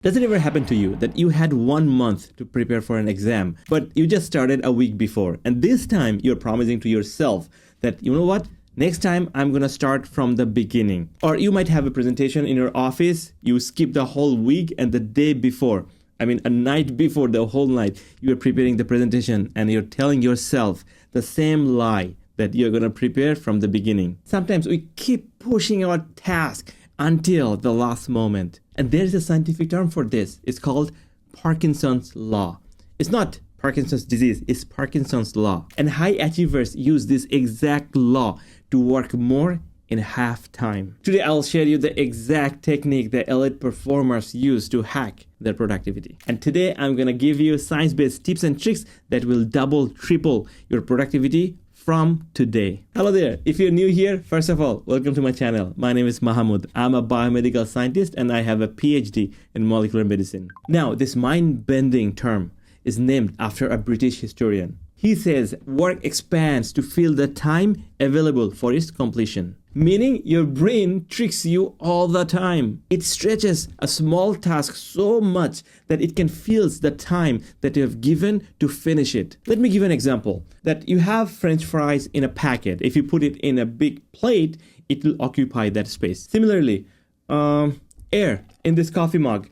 Does it ever happen to you that you had 1 month to prepare for an exam, but you just started a week before, and this time you're promising to yourself that, you know what, next time I'm gonna start from the beginning. Or you might have a presentation in your office, you skip the whole week, and the day before, a night before, the whole night, you're preparing the presentation and you're telling yourself the same lie that you're gonna prepare from the beginning. Sometimes we keep pushing our task until the last moment. And there's a scientific term for this. It's called Parkinson's law. It's not Parkinson's disease, it's Parkinson's law. And high achievers use this exact law to work more in half time. Today, I'll share you the exact technique that elite performers use to hack their productivity. And today, I'm gonna give you science-based tips and tricks that will double, triple your productivity from today. Hello there. If you're new here, first of all, welcome to my channel. My name is Mahamud. I'm a biomedical scientist and I have a PhD in molecular medicine. Now, this mind-bending term is named after a British historian. He says work expands to fill the time available for its completion. Meaning your brain tricks you all the time. It stretches a small task so much that it can fill the time that you have given to finish it. Let me give an example. That you have French fries in a packet. If you put it in a big plate, it will occupy that space. Similarly, air in this coffee mug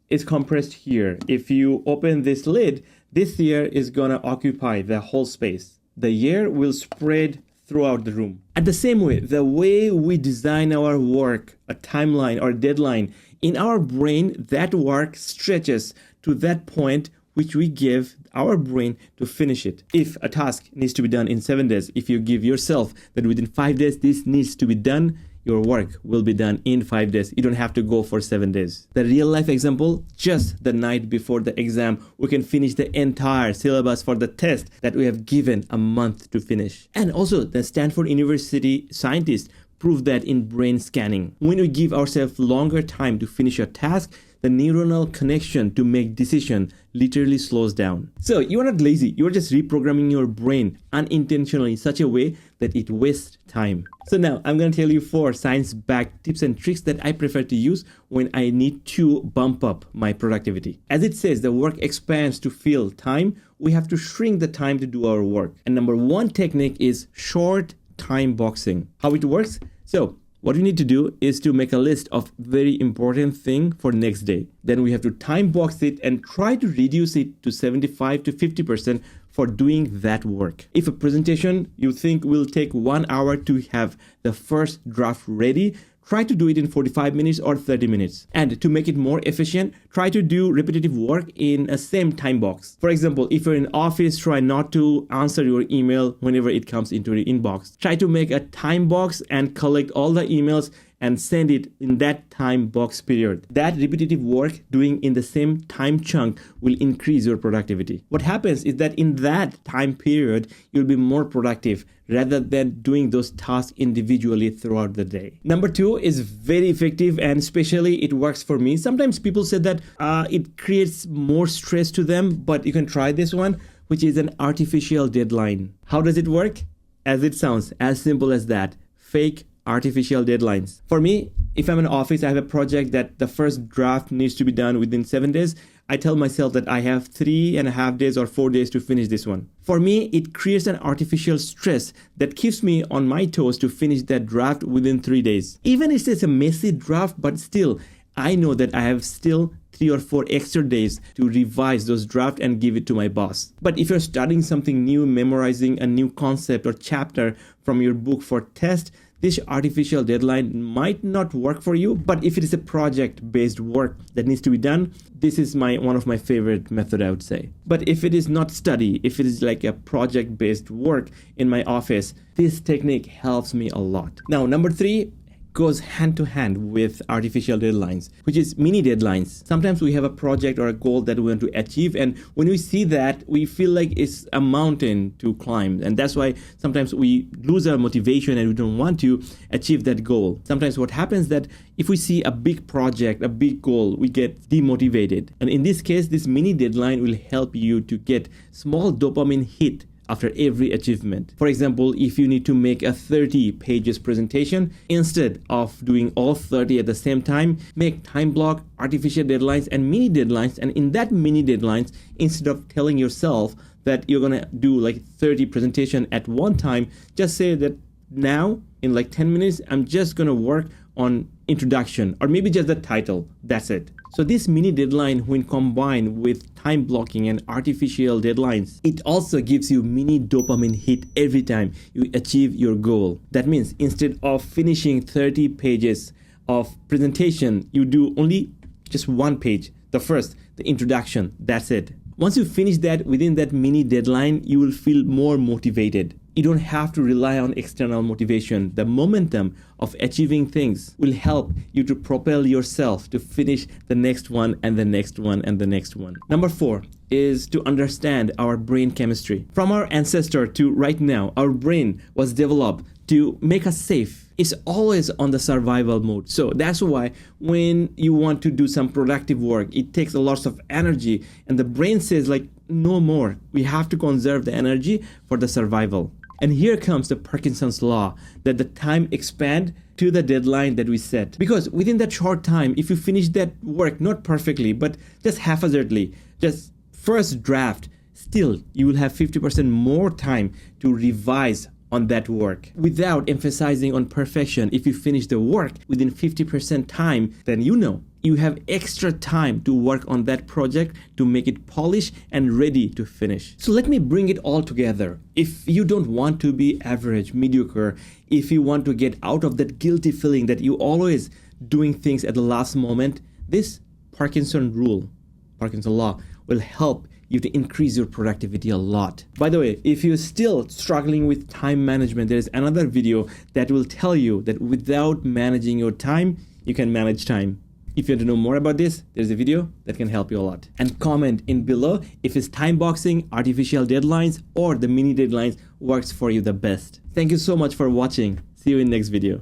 is compressed here. If you open this lid, this air is gonna occupy the whole space. The air will spread throughout the room. At the same way, the way we design our work, a timeline or deadline, in our brain, that work stretches to that point which we give our brain to finish it. If a task needs to be done in 7 days, if you give yourself that within 5 days this needs to be done, your work will be done in 5 days. You don't have to go for 7 days. The real life example, just the night before the exam, we can finish the entire syllabus for the test that we have given a month to finish. And also the Stanford University scientists proved that in brain scanning. When we give ourselves longer time to finish a task, the neuronal connection to make decision literally slows down. So you are not lazy, you are just reprogramming your brain unintentionally in such a way that it wastes time. So now I'm going to tell you 4 science-backed tips and tricks that I prefer to use when I need to bump up my productivity. As it says, the work expands to fill time. We have to shrink the time to do our work. And number 1 technique is short time boxing. How it works? So what we need to do is to make a list of very important thing for next day. Then we have to time box it and try to reduce it to 75 to 50% for doing that work. If a presentation you think will take 1 hour to have the first draft ready, try to do it in 45 minutes or 30 minutes. And to make it more efficient, try to do repetitive work in a same time box. For example, if you're in office, try not to answer your email whenever it comes into your inbox. Try to make a time box and collect all the emails and send it in that time box period. That repetitive work doing in the same time chunk will increase your productivity. What happens is that in that time period, you'll be more productive rather than doing those tasks individually throughout the day. Number 2 is very effective and especially it works for me. Sometimes people say that it creates more stress to them, but you can try this one, which is an artificial deadline. How does it work? As it sounds, as simple as that. Fake artificial deadlines. For me, if I'm in office, I have a project that the first draft needs to be done within 7 days. I tell myself that I have 3.5 days or 4 days to finish this one. For me, it creates an artificial stress that keeps me on my toes to finish that draft within 3 days. Even if it's a messy draft, but still, I know that I have still 3 or 4 extra days to revise those drafts and give it to my boss. But if you're studying something new, memorizing a new concept or chapter from your book for test, this artificial deadline might not work for you, but if it is a project-based work that needs to be done, this is one of my favorite method, I would say. But if it is not study, if it is like a project-based work in my office, this technique helps me a lot. Now, number 3 goes hand to hand with artificial deadlines, which is mini deadlines. Sometimes we have a project or a goal that we want to achieve, and when we see that, we feel like it's a mountain to climb, and that's why sometimes we lose our motivation and we don't want to achieve that goal. Sometimes what happens that if we see a big project, a big goal, we get demotivated. And in this case, this mini deadline will help you to get small dopamine hit after every achievement. For example, if you need to make a 30 pages presentation, instead of doing all 30 at the same time, make time block, artificial deadlines, and mini deadlines. And in that mini deadlines, instead of telling yourself that you're gonna do like 30 presentation at one time, just say that now in like 10 minutes, I'm just gonna work on introduction or maybe just the title. That's it. So this mini deadline, when combined with time blocking and artificial deadlines, it also gives you mini dopamine hit every time you achieve your goal. That means instead of finishing 30 pages of presentation, you do only just one page. The first, the introduction, that's it. Once you finish that within that mini deadline, you will feel more motivated. You don't have to rely on external motivation. The momentum of achieving things will help you to propel yourself to finish the next one and the next one and the next one. Number 4 is to understand our brain chemistry. From our ancestor to right now, our brain was developed to make us safe. It's always on the survival mode. So that's why when you want to do some productive work, it takes a lot of energy and the brain says like, no more. We have to conserve the energy for the survival. And here comes the Parkinson's law, that the time expand to the deadline that we set. Because within that short time, if you finish that work, not perfectly, but just haphazardly, just first draft, still you will have 50% more time to revise on that work. Without emphasizing on perfection, if you finish the work within 50% time, then you have extra time to work on that project to make it polished and ready to finish. So let me bring it all together. If you don't want to be average, mediocre, if you want to get out of that guilty feeling that you always doing things at the last moment, this Parkinson law will help you to increase your productivity a lot. By the way, if you're still struggling with time management, there's another video that will tell you that without managing your time, you can manage time. If you want to know more about this, there's a video that can help you a lot. And comment in below if it's time boxing, artificial deadlines, or the mini deadlines works for you the best. Thank you so much for watching. See you in next video.